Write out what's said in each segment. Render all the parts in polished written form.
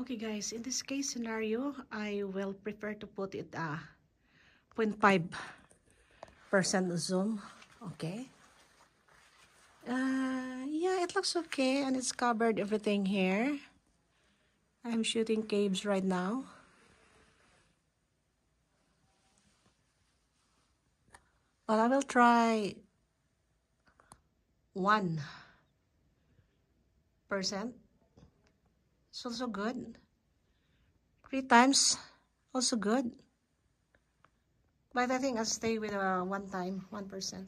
Okay guys, in this case scenario, I will prefer to put it 0.5% zoom. Okay. Yeah, it looks okay and it's covered everything here. I'm shooting caves right now. But I will try 1%. It's also good. 3 times, also good. But I think I'll stay with 1%.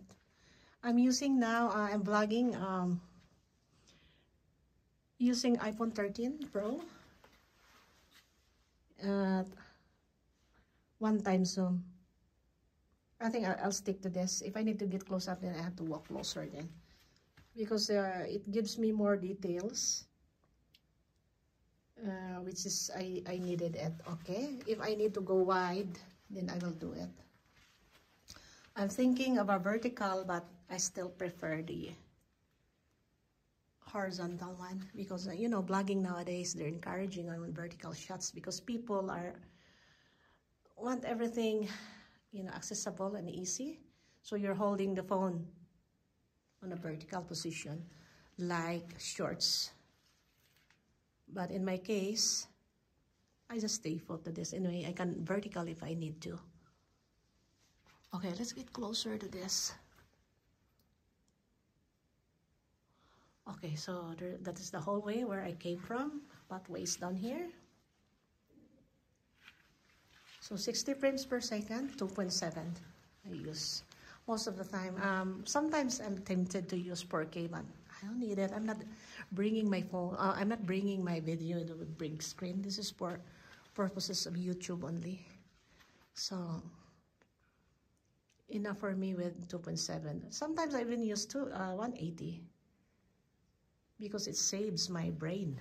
I'm using now, I'm vlogging using iPhone 13 Pro. 1 time zoom. I think I'll stick to this. If I need to get close up, then I have to walk closer then. Because it gives me more details. Which is, I needed it. Okay. If I need to go wide, then I will do it. I'm thinking of a vertical, but I still prefer the horizontal one. Because, you know, vlogging nowadays, they're encouraging on vertical shots. Because people want everything, you know, accessible and easy. So you're holding the phone on a vertical position like shorts. But in my case, I just stay put to this. Anyway, I can vertical if I need to. Okay, let's get closer to this. Okay, so that is the hallway where I came from. Pathways down here. So 60 frames per second, 2.7 I use most of the time. Sometimes I'm tempted to use 4K, but I don't need it. I'm not bringing my phone. I'm not bringing my video into a big screen. This is for purposes of YouTube only. So enough for me with 2.7. Sometimes I even use 180 because it saves my brain.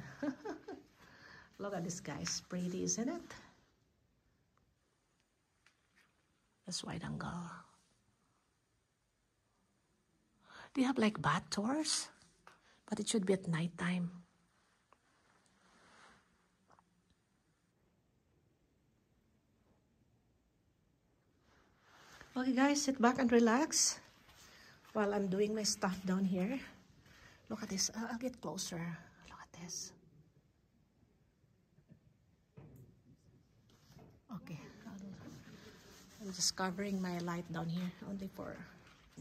Look at this, guys. Pretty, isn't it? That's wide angle. Do you have like bat tours? But it should be at night time. Okay guys, sit back and relax while I'm doing my stuff down here. Look at this. I'll get closer. Look at this. Okay. I'm just covering my light down here only for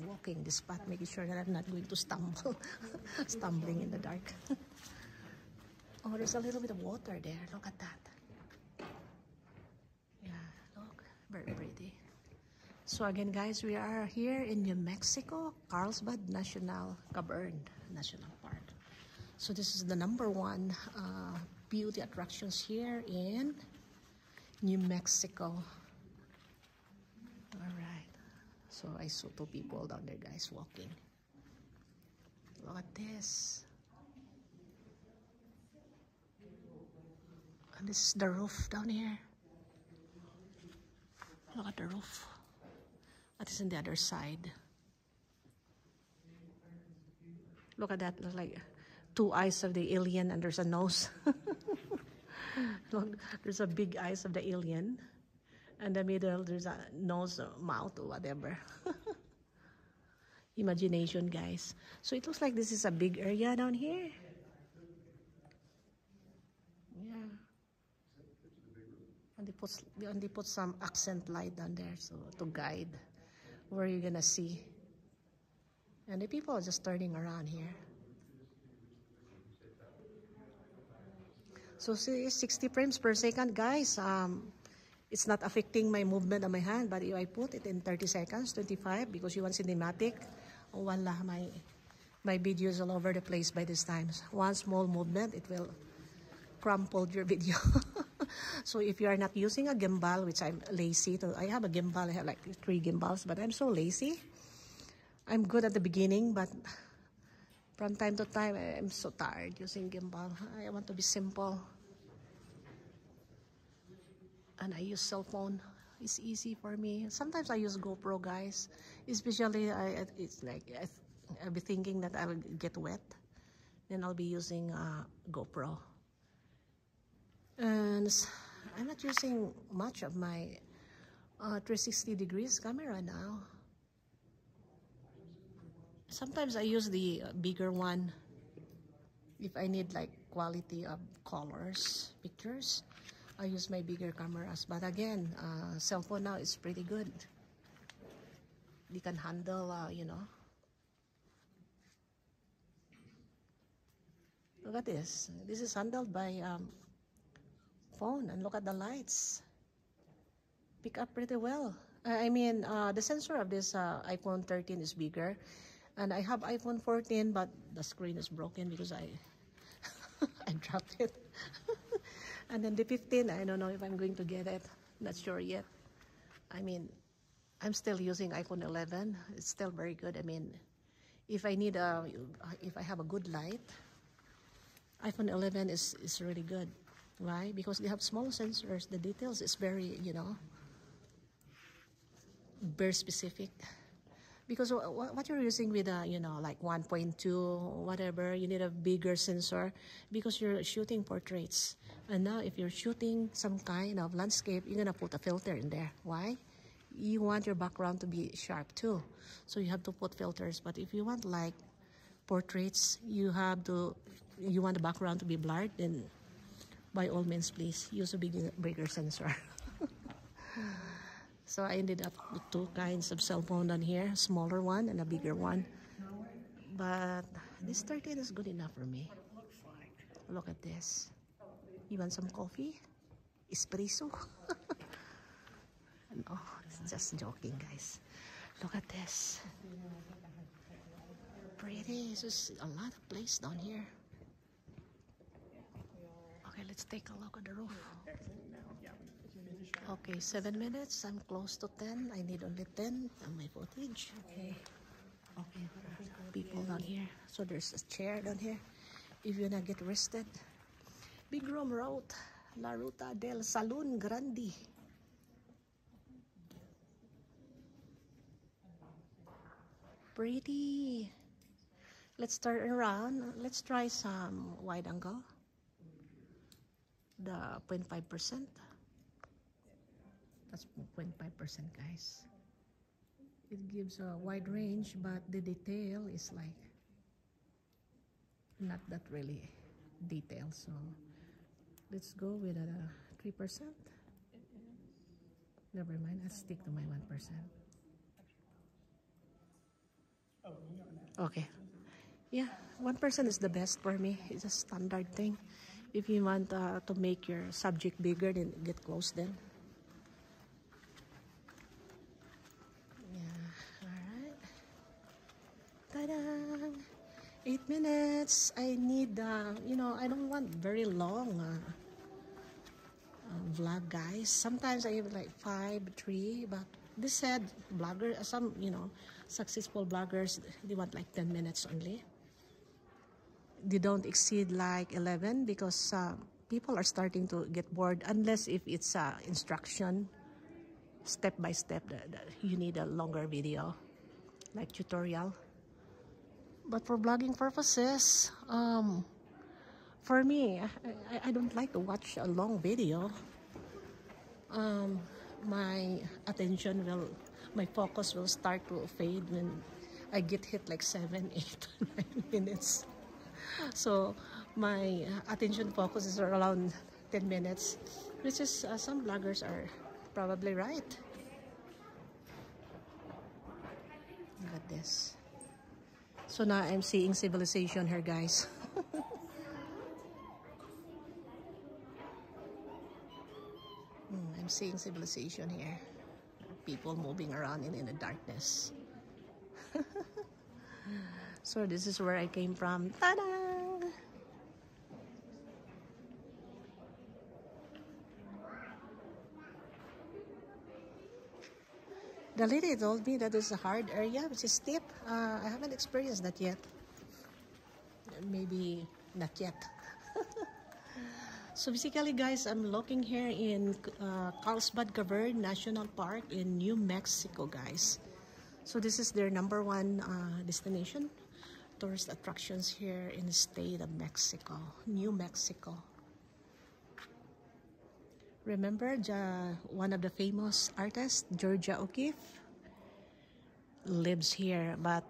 walking this path, making sure that I'm not going to stumble. Stumbling in the dark. Oh, there's a little bit of water there. Look at that. Yeah, look. Very pretty. So again, guys, we are here in New Mexico, Carlsbad National Park. So this is the #1 beauty attractions here in New Mexico. All right. So I saw 2 people down there, guys, walking. Look at this. And this is the roof down here. Look at the roof. That is on the other side. Look at that. Looks like 2 eyes of the alien and there's a nose. Look, there's a big eyes of the alien. And the middle, there's a nose, mouth, or whatever. Imagination, guys. So it looks like this is a big area down here. Yeah. And they only put some accent light down there so to guide where you're gonna see. And the people are just turning around here. So see, 60 frames per second, guys. It's not affecting my movement of my hand, but if I put it in 30 seconds, 25, because you want cinematic, oh, wala, my video is all over the place by this time. One small movement, it will crumple your video. So if you are not using a gimbal, which I'm lazy to, I have a gimbal, I have like 3 gimbals, but I'm so lazy. I'm good at the beginning, but from time to time, I'm so tired using gimbal. I want to be simple. And I use cell phone. It's easy for me. Sometimes I use GoPro, guys. Especially, it's like, I'll be thinking that I'll get wet. Then I'll be using GoPro. And I'm not using much of my 360 degrees camera now. Sometimes I use the bigger one if I need like quality of colors, pictures. I use my bigger cameras. But again, cell phone now is pretty good. They can handle, you know. Look at this. This is handled by phone, and look at the lights. Pick up pretty well. I mean, the sensor of this iPhone 13 is bigger, and I have iPhone 14, but the screen is broken because I I dropped it. And then the 15, I don't know if I'm going to get it. Not sure yet. I mean, I'm still using iPhone 11. It's still very good. I mean, if I need if I have a good light, iPhone 11 is really good. Why? Because they have small sensors. The details is very, you know, very specific. Because what you're using with you know, like 1.2 whatever, you need a bigger sensor because you're shooting portraits. And now if you're shooting some kind of landscape, you're gonna put a filter in there. Why? You want your background to be sharp too, so you have to put filters. But if you want like portraits, you want the background to be blurred, then by all means please use a bigger sensor. So I ended up with two kinds of cell phone on here, smaller one and a bigger one. But this 13 is good enough for me. Look at this. You want some coffee? Espresso? No, it's just joking, guys. Look at this. Pretty. There's a lot of place down here. Okay, let's take a look at the roof. Okay, 7 minutes. I'm close to 10. I need only 10 on my footage. Okay. Okay, people down here. So there's a chair down here. If you wanna get rested. Big Room Road, La Ruta del Salón Grande. Pretty. Let's turn around. Let's try some wide angle. The 0.5%. That's 0.5%, guys. It gives a wide range, but the detail is like not that really detailed. So let's go with a 3%. Never mind, I'll stick to my 1%. Okay. Yeah, 1% is the best for me. It's a standard thing. If you want to make your subject bigger, then get close then. Ta-da! 8 minutes. I need, you know, I don't want very long vlog, guys. Sometimes I have like 5, 3, but this said blogger, some, you know, successful bloggers, they want like 10 minutes only. They don't exceed like 11 because people are starting to get bored unless if it's instruction, step by step, you need a longer video, like tutorial. But for blogging purposes, for me, I don't like to watch a long video. My attention will, my focus will start to fade when I get hit like 7, 8, 9 minutes. So my attention focus is around 10 minutes, which is some bloggers are probably right. Look at this. So now I'm seeing civilization here, guys. I'm seeing civilization here. People moving around in the darkness. So this is where I came from. Ta-da! The lady told me that it's a hard area, which is steep. I haven't experienced that yet. Maybe not yet. So basically, guys, I'm looking here in Carlsbad Cavern National Park in New Mexico, guys. So this is their #1 destination, tourist attractions here in the state of Mexico, New Mexico. Remember one of the famous artists, Georgia O'Keeffe, lives here, but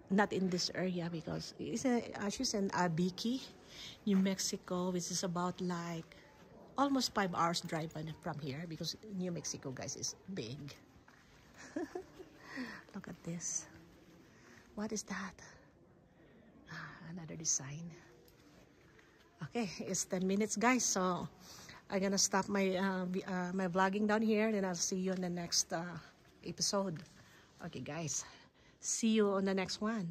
not in this area because she's in Abiki, New Mexico, which is about like almost 5 hours drive from here because New Mexico, guys, is big. Look at this. What is that? Another design. Okay, it's 10 minutes, guys, so I'm gonna stop my my vlogging down here, and I'll see you in the next episode. Okay, guys, see you on the next one.